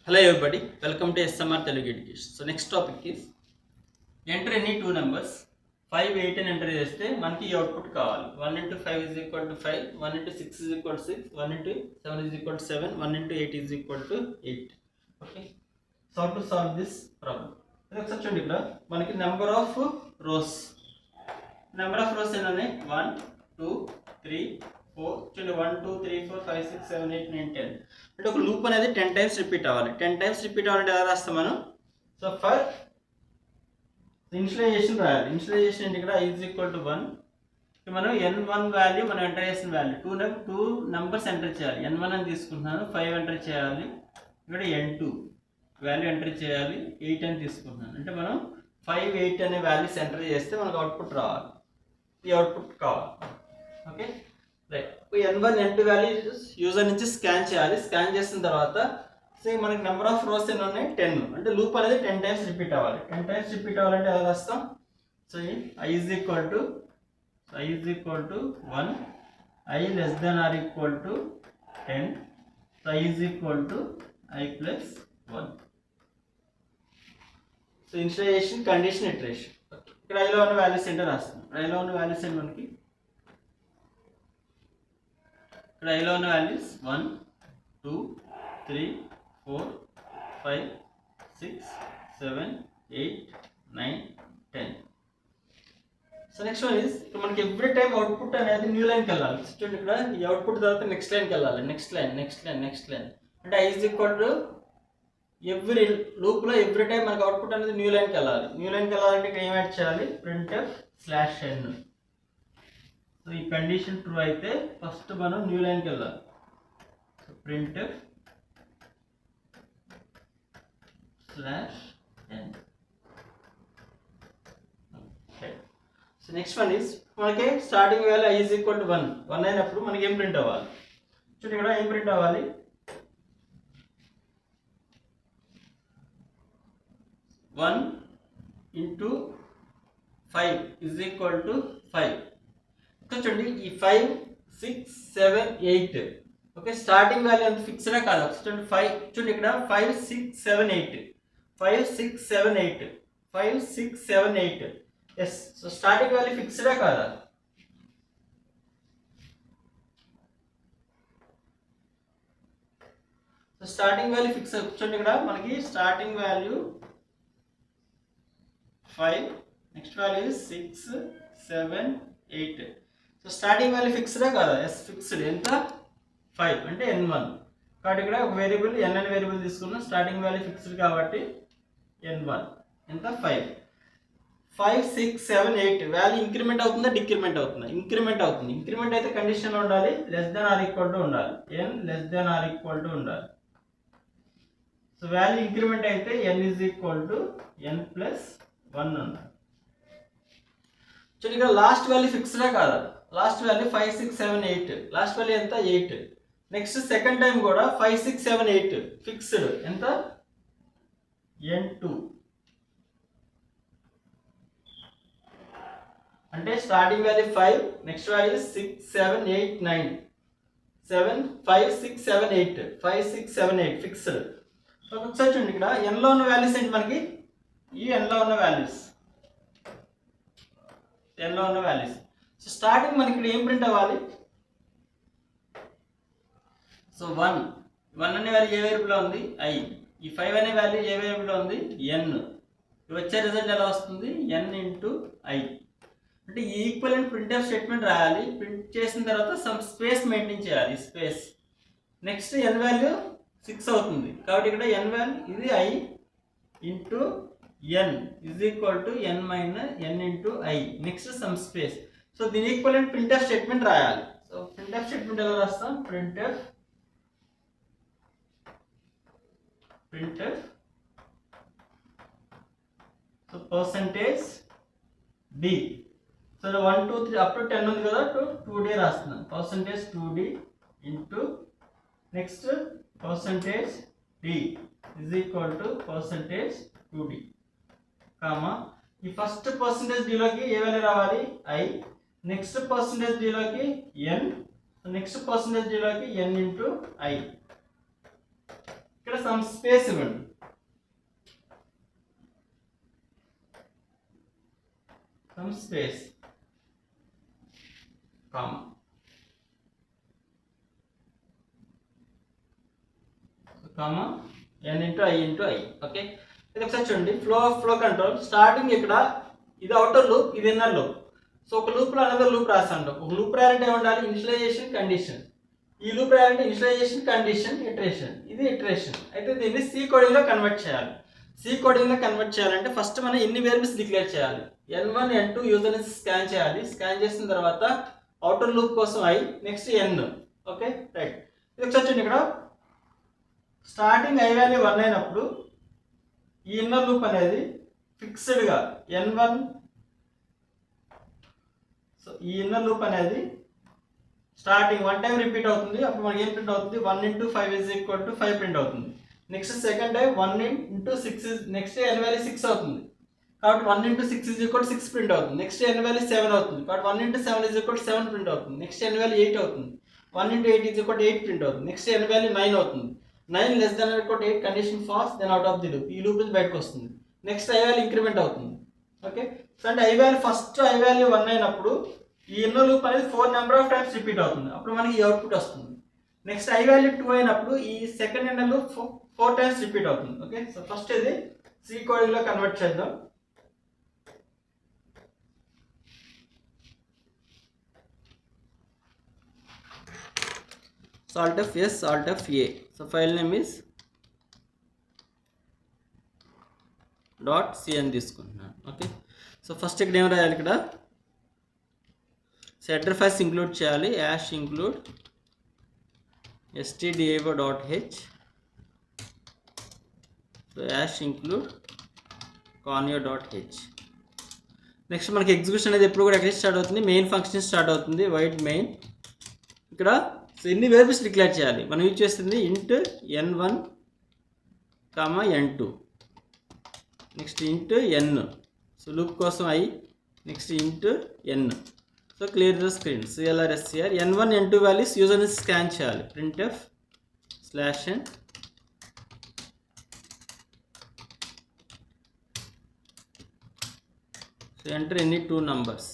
Hello everybody, welcome to SMR Telugu Education. So next topic is enter any two numbers 5, 8 and enter చేస్తే మనకి ఈ output కావాలి. 1 into 5 is equal to 5, 1 into 6 is equal to 6, 1 into 7 is equal to 7, 1 into 8 is equal to 8. Okay. So how to solve this problem? ఇది ఒకసారి చూడండి, ఇక్కడ మనకి number of rose ఎన్ని ఉన్నాయి? 1 2 3 4. చూడండి 1 2 3 4 5 6 7 8 9 10. అంటే ఒక లూప్ అనేది 10 టైమ్స్ రిపీట్ అవ్వాలి. 10 టైమ్స్ రిపీట్ అవ్వాలంటే ఎలా రాస్తాం మనం? సో ఫర్ ఇనిషియలైజేషన్ రాయాలి. ఇనిషియలైజేషన్ అంటే ఇక్కడ ఈజ్ ఈక్వల్ టు 1. మనం n1 వాల్యూ మనం ఎంటర్ చేసిన వాల్యూ 2 నెంబర్స్ ఎంటర్ చేయాలి. n1 అని తీసుకుంటున్నాను, 5 ఎంటర్ చేయాలి. ఇక్కడ n2 వాల్యూ ఎంటర్ చేయాలి, 8 అని తీసుకుంటున్నాను. అంటే మనం 5 8 అనే వాల్యూస్ ఎంటర్ చేస్తే మనకు అవుట్పుట్ రావాలి. ఈ అవుట్పుట్ కావాలి. Okay right. n1 n2 values user నుంచి స్కాన్ చేయాలి. స్కాన్ చేసిన తర్వాత మనకి నెంబర్ ఆఫ్ రోస్ ఎన్ని ఉన్నాయి? 10. అంటే లూప్ అనేది 10 టైమ్స్ రిపీట్ అవ్వాలి. 10 టైమ్స్ రిపీట్ అవ్వాలంటే ఎలా రాస్తాం? So i is equal to 1, i less than or equal to 10, so i is equal to i plus 1. So initialization, condition, iteration. ఇక్కడ i లో ఉన్న వాల్యూస్ ఏంటో రాస్తాం. i లో ఉన్న వాల్యూస్ ఏంటి మనకి? ఇక్కడ i లో ఉన్న values 1 2 3 4 5 6 7 8 9 10. So next one is, మనకి ఎవ్రీ టైం అవుట్పుట్ అనేది న్యూ లైన్కి వెళ్ళాలి. చూడండి ఇక్కడ ఈ అవుట్పుట్ తర్వాత నెక్స్ట్ లైన్కి వెళ్ళాలి. నెక్స్ట్ లైన్ అంటే i is equal to every లూప్లో ఎవ్రీ టైం మనకి అవుట్పుట్ అనేది న్యూ లైన్కి వెళ్ళాలి. న్యూ లైన్కి వెళ్ళాలంటే ఇక్కడ ఏం యాడ్ చేయాలి? printf/n. సో ఈ కండిషన్ ట్రూ అయితే ఫస్ట్ మనం న్యూ లైన్కి వెళ్ళాలి. So printf/n. So next one is, మనకి starting value i is equal to 1 అయినప్పుడు మనకి ఏం ప్రింట్ అవ్వాలి? చూడండి ఇక్కడ ఏం ప్రింట్ అవ్వాలి? 1 into 5 is equal to 5. చూడండి ఈ 5 6 7 8. ఓకే, స్టార్టింగ్ వాల్యూ అంత ఫిక్స్డా కాదు. చూడండి 5, చూడండి ఇక్కడ 5 6 7 8 5 6 7 8 5 6 7 8. ఎస్, సో స్టార్టింగ్ వాల్యూ ఫిక్స్డా కాదా? So starting value fixed. చూడండి ఇక్కడ మనకి starting value 5, next value 6 7 8. So starting value ఫిక్స్డా కాదా? Yes, fixed. ఎంత? 5 అంటే n1. కాబట్టి ఇక్కడ ఒక వేరియబుల్ n అనే వేరియబుల్ తీసుకున్నాం. స్టార్టింగ్ వాల్యూ ఫిక్స్డ్ కాబట్టి n1 ఎంత? 5 6 7 8. వాల్యూ ఇంక్రిమెంట్ అవుతుందా డిక్రిమెంట్ అవుతుందా? ఇంక్రిమెంట్ అవుతుంది. ఇంక్రిమెంట్ అయితే కండిషన్లో ఉండాలి, less than or equal to ఉండాలి. n less than or equal to ఉండాలి. సో వాల్యూ ఇంక్రిమెంట్ అయితే n is equal to n plus 1 ఉండాలి. చూడండి ఇక్కడ లాస్ట్ వాల్యూ ఫిక్స్డా కాదా? Last value 5 6 7 8. లాస్ట్ వాల్యూ ఎంత? 8. నెక్స్ట్ సెకండ్ టైం కూడా 5 6 7 8 ఫిక్స్డ్. ఎంత? n2. అంటే starting value 5, next value 6 7 8 9 7 5 6 7 8 5 6 7 8 fixed. ఒకసారి చూడండి ఇక్కడ n లో ఉన్న వాల్యూస్ ఏంటి మనకి? ఈ n లో ఉన్న వాల్యూస్. సో స్టార్టింగ్ మనకి ఇక్కడ ఏం ప్రింట్ అవ్వాలి? సో 1 అనే వాల్యూ ఏ వేరియబుల్లో ఉంది? i. ఈ 5 అనే వాల్యూ ఏ వేరియబుల్లో ఉంది? n. వచ్చే రిజల్ట్ ఎలా వస్తుంది? n into i. అంటే ఈ ఈక్వలెంట్ ప్రింట్ఎఫ్ స్టేట్మెంట్ రాయాలి. ప్రింట్ చేసిన తర్వాత సమ్ స్పేస్ మెయింటైన్ చేయాలి. స్పేస్. నెక్స్ట్ n వాల్యూ 6 అవుతుంది కాబట్టి ఇక్కడ n వాల్యూ ఇది i into n is equal to n minus n into i. Next some space. So దీని ఈక్వలెంట్ ప్రింట్ఎఫ్ స్టేట్మెంట్ రాయాలి. సో ప్రింట్ఎఫ్ స్టేట్మెంట్ ఎలా రాస్తాం? printf so percentage d. So 1 2 3 up to 10 ఉంది కదా, 2d రాస్తున్నాను. Percentage 2d into next percentage d is equal to percentage 2d comma ఈ first percentage d లోకి ఏ value రావాలి? i. నెక్స్ట్ పర్సంటేజ్ d లోకి n. Next percentage d లోకి n into i. ఇక్కడ some space ఇవ్వండి, some space comma comma n into i into i. Okay, ఇది ఒకసారి చూడండి. ఫ్లో కంట్రోల్ స్టార్టింగ్ ఇక్కడ ఇది అవుటర్ లూప్, ఇది ఇన్నర్ లూప్. సో ఒక లూప్లో అనదర్ లూప్ రాసాను. ఒక లూప్ రాయాలంటే ఏముండాలి? Initialisation condition. ఈ లూప్ రాయాలంటే ఇనిషియలైజేషన్ కండిషన్ ఇటరేషన్, ఇది ఇటరేషన్. అయితే దీన్ని సి కోడింగ్లో కన్వర్ట్ చేయాలి. సి కోడింగ్లో కన్వర్ట్ చేయాలంటే ఫస్ట్ మనం ఎన్ని వేరియబుల్స్ డిక్లేర్ చేయాలి? n1 n2 యూజర్ని స్కాన్ చేయాలి. స్కాన్ చేసిన తర్వాత అవుటర్ లూప్ కోసం i, next n. Okay right. ఇది ఒకసారి చూడండి, ఇక్కడ స్టార్టింగ్ i వాల్యూ 1 అయినప్పుడు ఈ ఇన్నర్ లూప్ అనేది ఫిక్స్డ్గా n1. సో ఈ ఇన్నర్ లూప్ అనేది స్టార్టింగ్ 1 టైం రిపీట్ అవుతుంది. అప్పుడు మనకి ఏం ప్రింట్ అవుతుంది? 1 into 5 is equal to 5 print అవుతుంది. Next second time 1 into 6 is, next n value 6 అవుతుంది కాబట్టి 1 into 6 is equal to 6 print అవుతుంది. నెక్స్ట్ n వాల్యూ 7 అవుతుంది కాబట్టి 1 into 7 is equal to 7 print అవుతుంది. నెక్స్ట్ n వాల్యూ 8 అవుతుంది, 1 into 8 is equal to 8 print అవుతుంది. Next n value 9 అవుతుంది. 9 less than or equal to 8 condition false, then out of the loop. ఈ loop నుంచి బయటకు వస్తుంది. నెక్స్ట్ i వాల్యూ ఇంక్రిమెంట్ అవుతుంది. Okay, so అంటే i value first i value 1 అయినప్పుడు ఈ ఇన్నర్ లూప్ అనేది 4 నెంబర్ ఆఫ్ టైమ్స్ రిపీట్ అవుతుంది. అప్పుడు మనకి ఈ అవుట్పుట్ వస్తుంది. నెక్స్ట్ i వాల్యూ 2 అయినప్పుడు ఈ second inner loop 4 times repeat అవుతుంది. ఓకే, సో ఫస్ట్ ఇది సి కోడింగ్లో కన్వర్ట్ చేద్దాం. Saltf s, Saltf a. So file name is .cn తీసుకుంటున్నాను. ఓకే, సో ఫస్ట్ ఇక్కడ ఏం రాయాలి? ఇక్కడ సెటర్ ఫైల్స్ ఇంక్లూడ్ చేయాలి. Hash include stdio.h. So hash include conio.h. Next మనకి ఎగ్జిక్యూషన్ అనేది ఎప్పుడు కూడా ఎక్కడ స్టార్ట్ అవుతుంది? మెయిన్ ఫంక్షన్ స్టార్ట్ అవుతుంది. Void main. ఇక్కడ సో ఎన్ని వేరియబుల్స్ డిక్లేర్ చేయాలి? మనం యూజ్ చేస్తుంది int n1 comma n2, next int n. So loop కోసం i, next int n. So clear the screen. clr n1 n2 values యూజర్ని scan చేయాలి. printf /n. So enter any 2 numbers.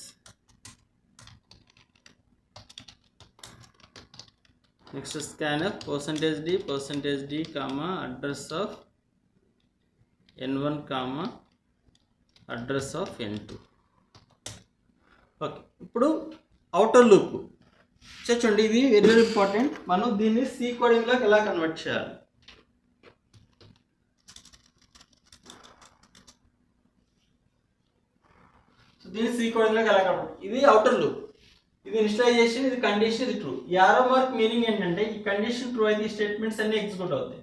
Next scanf %d comma address of n1 comma address of n2. Okay, ఇప్పుడు outer loop చూడండి, ఇది very very important. మనం దీన్ని C కోడింగ్లోకి ఎలా convert చేయాలి? So దీన్ని సి కోడింగ్లోకి ఎలా కన్వర్ట్? ఇది అవుటర్ లూప్, ఇది ఇనిషియలైజేషన్, ఇది కండిషన్, ఇది ట్రూ. ఈ ఆరో మార్క్ మీనింగ్ ఏంటంటే ఈ కండిషన్ ట్రూ అయితే ఈ స్టేట్మెంట్స్ అన్ని ఎగ్జిక్యూట్ అవుతాయి.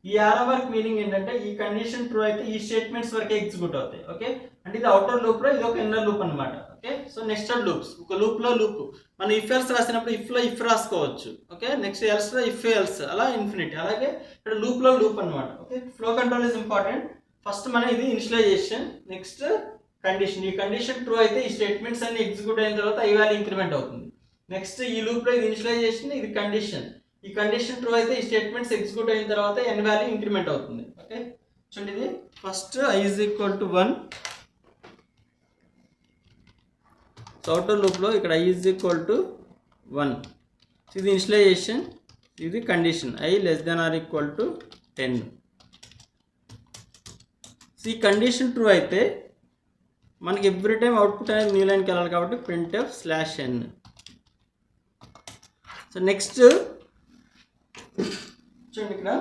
ఈ ఆరో మార్క్ మీనింగ్ ఏంటంటే ఈ కండిషన్ ట్రూ అయితే ఈ స్టేట్మెంట్స్ వరకే ఎగ్జిక్యూట్ అవుతాయి. ఓకే, అంటే ఇది అవుటర్ లూప్ లో ఇది ఒక ఇన్నర్ లూప్ అనమాట. ఓకే, సో నెక్స్టెడ్ లూప్స్, ఒక లూప్ లో లూప్ మనం ఇఫ్ ఎల్స్ రాసినప్పుడు ఇఫ్ లో ఇఫ్ రాసుకోవచ్చు. ఓకే, నెక్స్ట్ ఎల్స్ లో ఇఫ్ ఎల్స్, అలా ఇన్ఫినిటీ. అలాగే ఇక్కడ లూప్ లో లూప్ అనమాట. Okay, flow control is important. First మనం ఇది ఇనిషియలైజేషన్, నెక్స్ట్ కండిషన్. ఈ కండిషన్ ట్రూ అయితే ఈ స్టేట్మెంట్స్ అన్ని ఎగ్జిక్యూట్ అయిన తర్వాత ఈ వాల్యూ ఇంక్రిమెంట్ అవుతుంది. నెక్స్ట్ ఈ లూప్ లో ఇది ఇనిషియలైజేషన్, ఇది కండిషన్. ఈ కండిషన్ ట్రూ అయితే ఈ స్టేట్మెంట్స్ ఎగ్జిక్యూట్ అయిన తర్వాత n వాల్యూ ఇంక్రిమెంట్ అవుతుంది. ఓకే, చూడండి, ఇది first i is equal to 1. So outer loop లో ఇక్కడ i is equal to 1. ఇది ఇనిషియలైజేషన్, ఇది condition i less than or equal to 10. So ఈ కండిషన్ ట్రూ అయితే మనకి ఎవ్రీ టైం అవుట్పుట్ అనేది న్యూ లైన్కి వెళ్ళాలి కాబట్టి printf /n. సో నెక్స్ట్ చూడండి, ఇక్కడ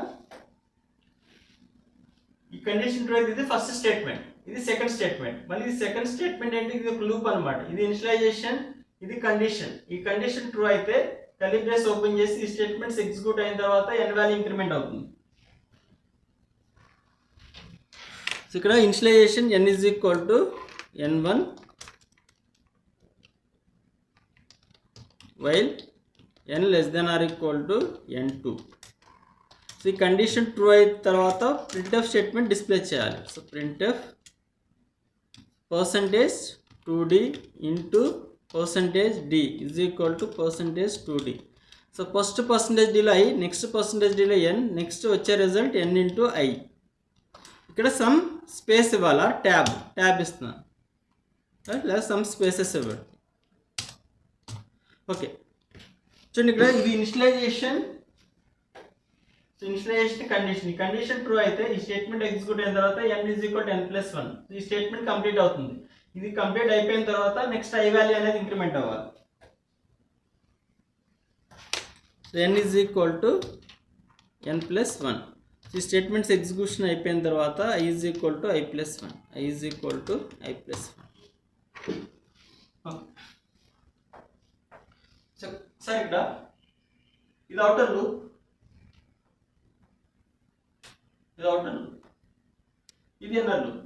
ఈ కండిషన్ ట్రూ అయితే ఇది ఫస్ట్ స్టేట్మెంట్, ఇది సెకండ్ స్టేట్మెంట్. మళ్ళీ ఇది సెకండ్ స్టేట్మెంట్ ఏంటి? ఇది ఒక లూప్ అనమాట. ఇది ఇనిషియలైజేషన్, ఇది కండిషన్. ఈ కండిషన్ ట్రూ అయితే కర్లీ బ్రేస్ ఓపెన్ చేసి ఈ స్టేట్మెంట్స్ ఎగ్జిక్యూట్ అయిన తర్వాత n వాల్యూ ఇంక్రిమెంట్ అవుతుంది. సో ఇక్కడ initialisation n is equal to n1 while n less than or equal to n2. So ఈ కండిషన్ ట్రూ అయిన తర్వాత printf స్టేట్మెంట్ డిస్ప్లే చేయాలి. So printf %2d into %d is equal to %2d. So first percentage డీలో i, next percentage డీలో n, next వచ్చే result n into i. ఇక్కడ some space ఇవ్వాలా, tab ఇస్తున్నాను లేదా సమ్ స్పేసెస్ ఇవ్వాలి. ఓకే చూడండి ఇక్కడ ఇది ఇనిషియలైజేషన్ కండిషన్. ఈ కండిషన్ ట్రూ అయితే ఈ స్టేట్మెంట్ ఎగ్జిక్యూట్ అయిన తర్వాత n is equal to n+1. ఈ స్టేట్మెంట్ కంప్లీట్ అవుతుంది. ఇది కంప్లీట్ అయిపోయిన తర్వాత నెక్స్ట్ i వాల్యూ అనేది ఇంక్రిమెంట్ అవ్వాలి. So n is equal to n+1. ఈ స్టేట్మెంట్స్ ఎగ్జిక్యూషన్ అయిపోయిన తర్వాత i is equal to i+1. i is equal to i+1. Sir ఇక్కడ ఇది అవుటర్ లూప్, ఇది అవుటర్ లూప్, ఇది ఇన్నర్ లూప్,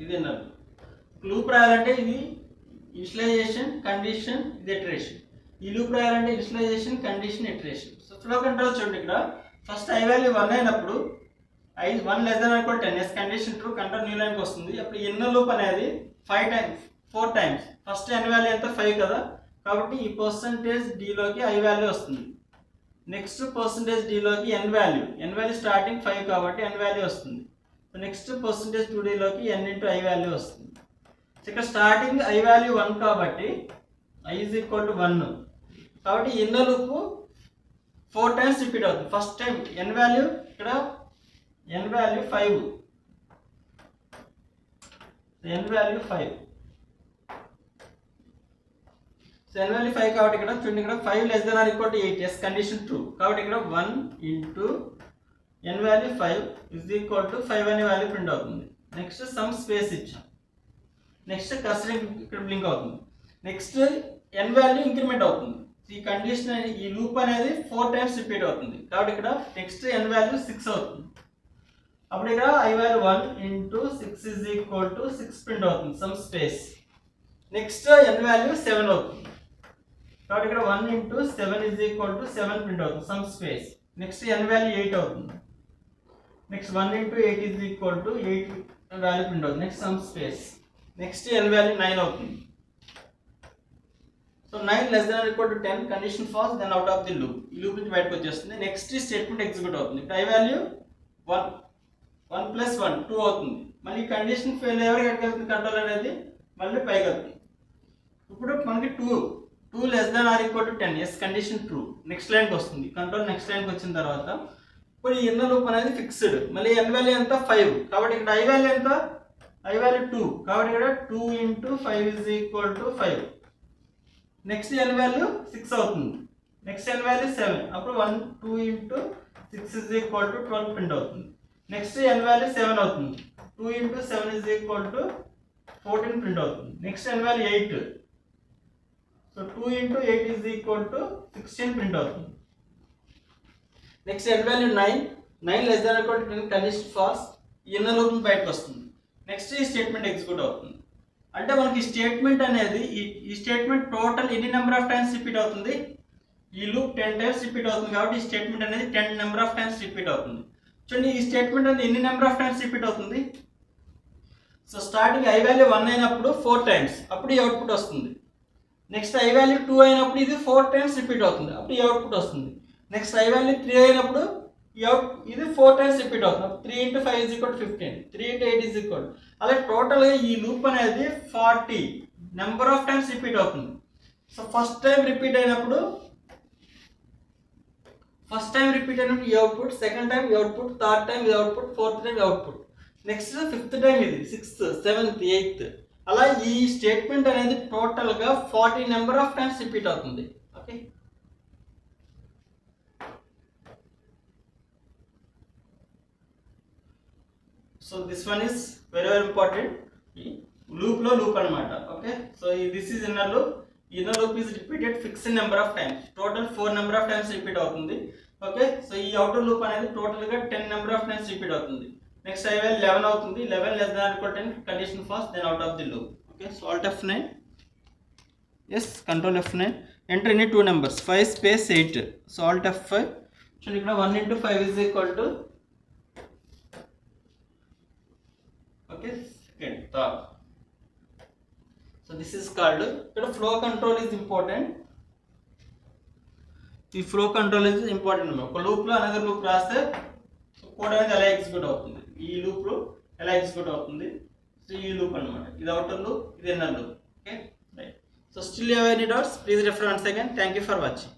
ఇది ఇన్నర్ లూప్. లూప్ రాయాలంటే ఇది ఇనిషియలైజేషన్, కండిషన్, ఇది ఇటరేషన్. ఈ లూప్ రాయాలంటే initialization, condition, iteration. So flow control చూడండి ఇక్కడ ఫస్ట్ i వాల్యూ 1 అయినప్పుడు i 1 less than equal 10 yes condition true, control new లైన్కి వస్తుంది. అప్పుడు ఇన్నర్ లూప్ అనేది 4 టైమ్స్ ఫస్ట్ n వాల్యూ ఎంత 5 కదా, కాబట్టి ఈ పర్సంటేజ్ డీలోకి i వాల్యూ వస్తుంది. నెక్స్ట్ పర్సంటేజ్ డీలోకి n వాల్యూ స్టార్టింగ్ 5 కాబట్టి n వాల్యూ వస్తుంది. నెక్స్ట్ పర్సంటేజ్ 2dలోకి n ఇంటూ i వాల్యూ వస్తుంది. ఇక్కడ స్టార్టింగ్ i వాల్యూ 1 కాబట్టి i ఈజ్ ఈక్వల్ టు 1. కాబట్టి ఇన్నర్ లూప్ 4 టైమ్స్ రిపీట్ అవుతుంది. ఫస్ట్ టైం n వాల్యూ ఇక్కడ n value 5, n value 5. So n value 5 కాబట్టి ఇక్కడ చూడండి ఇక్కడ 5 less than or equal to 8 yes condition true. కాబట్టి ఇక్కడ 1 into n value 5 is equal to 5 అనే వాల్యూ ప్రింట్ అవుతుంది. నెక్స్ట్ సమ్ స్పేస్ ఇచ్చాం. నెక్స్ట్ కర్సర్ ఇక్కడ బ్లింక్ అవుతుంది. నెక్స్ట్ n వాల్యూ ఇంక్రిమెంట్ అవుతుంది. ఈ కండిషన్ ఈ లూప్ అనేది 4 టైమ్స్ రిపీట్ అవుతుంది. కాబట్టి ఇక్కడ నెక్స్ట్ n వాల్యూ 6 అవుతుంది. అప్పుడు ఇక్కడ i value 1 into 6 is equal to 6 print అవుతుంది some space. Next n value 7 అవుతుంది. కాబట్టి ఇక్కడ 1 into 7 is equal to 7 print అవుతుంది some space. Next n value 8 అవుతుంది. Next 1 into 8 is equal to 8 value print అవుతుంది next some space. Next n value 9 అవుతుంది. So 9 less than equal to 10 condition false, then out of the loop. ఈ loop నుంచి బయటకు వచ్చేస్తుంది. Next statement execute అవుతుంది. ఇప్పుడు i value 1 + 1 2 అవుతుంది. మళ్ళీ కండిషన్ ఫెయిల్ ఎవరికి వెళ్తుంది కంట్రోల్ అనేది మళ్ళీ పైకి వెళ్తుంది. ఇప్పుడు మనకి 2 less than or equal to 10 yes condition true. Next లైన్కి వస్తుంది. కంట్రోల్ నెక్స్ట్ లైన్కి వచ్చిన తర్వాత ఇప్పుడు ఈ ఇన్నర్ లూప్ అనేది ఫిక్స్డ్. మళ్ళీ n వాల్యూ ఎంత 5. కాబట్టి ఇక్కడ i వాల్యూ ఎంత i వాల్యూ 2. కాబట్టి ఇక్కడ 2 into 5 is equal to 5. Next n value 6 అవుతుంది. Next n value 7. అప్పుడు 2 into 6 is equal to 12 print అవుతుంది. నెక్స్ట్ n వాల్యూ 7 అవుతుంది. 2 into 7 is equal to 14 print అవుతుంది. Next n value 8. So 2 into 8 is equal to 16 print అవుతుంది. Next n value 9 less than equal to 10 condition false. Inner loop బయటకు వస్తుంది. Next ఈ statement execute అవుతుంది. అంటే మనకి statement అనేది ఈ స్టేట్మెంట్ టోటల్ ఎన్ని నెంబర్ ఆఫ్ టైమ్స్ రిపీట్ అవుతుంది, ఈ లూప్ 10 టైమ్స్ రిపీట్ అవుతుంది. కాబట్టి ఈ స్టేట్మెంట్ అనేది 10 నెంబర్ ఆఫ్ టైమ్స్ రిపీట్ అవుతుంది. చూడండి ఈ స్టేట్మెంట్ అనేది ఎన్ని నెంబర్ ఆఫ్ టైమ్స్ రిపీట్ అవుతుంది. సో స్టార్టింగ్ i వాల్యూ 1 అయినప్పుడు 4 టైమ్స్, అప్పుడు ఈ అవుట్పుట్ వస్తుంది. నెక్స్ట్ i వాల్యూ 2 అయినప్పుడు ఇది 4 టైమ్స్ రిపీట్ అవుతుంది, అప్పుడు ఈ అవుట్పుట్ వస్తుంది. నెక్స్ట్ i వాల్యూ 3 అయినప్పుడు ఇది 4 టైమ్స్ రిపీట్ అవుతుంది. 3 into 5 is equal to 15. 3 into 8 is equal. అలాగే టోటల్గా ఈ లూప్ అనేది 40 నెంబర్ ఆఫ్ టైమ్స్ రిపీట్ అవుతుంది. సో ఫస్ట్ టైం రిపీట్ అయినప్పుడు ఈ అవుట్పుట్, సెకండ్ టైం ఈ అవుట్పుట్, థర్డ్ టైం ఈ అవుట్పుట్, ఫోర్త్ టైం ఈ అవుట్పుట్, నెక్స్ట్ ఫిఫ్త్ టైం ఇది, 6th 7th 8th. అలా ఈ స్టేట్మెంట్ అనేది టోటల్గా 40 నెంబర్ ఆఫ్ టైమ్స్ రిపీట్ అవుతుంది. Okay so this one is very important. Loop అనమాట. Okay so this is inner loop. Inner loop is repeated fixed number of times, total 4 number of times repeat అవుతుంది. Okay so ఈ outer loop అనేది టోటల్గా 10 number of times repeat అవుతుంది. Next i value 11 అవుతుంది. 11 less than equal 10 condition false, then out of the loop. Okay so alt F9, yes control F9, enter any 2 numbers 5 space 8. So alt F5. చూడండి ఇక్కడ 1 into 5 is equal to okay second third. So this is called, ఇక్కడ flow control is important. ఈ flow control is important. ఒక లూప్లో another loop రాస్తే code అనేది ఎలా execute అవుతుంది, ఈ లూప్లో ఎలా ఎగ్జిక్యూట్ అవుతుంది. సో ఈ లూప్ అనమాట, ఇది అవుటర్ లూప్, ఇది inner loop. Okay right. So still you have any doubts, please refer once again. Thank you for watching.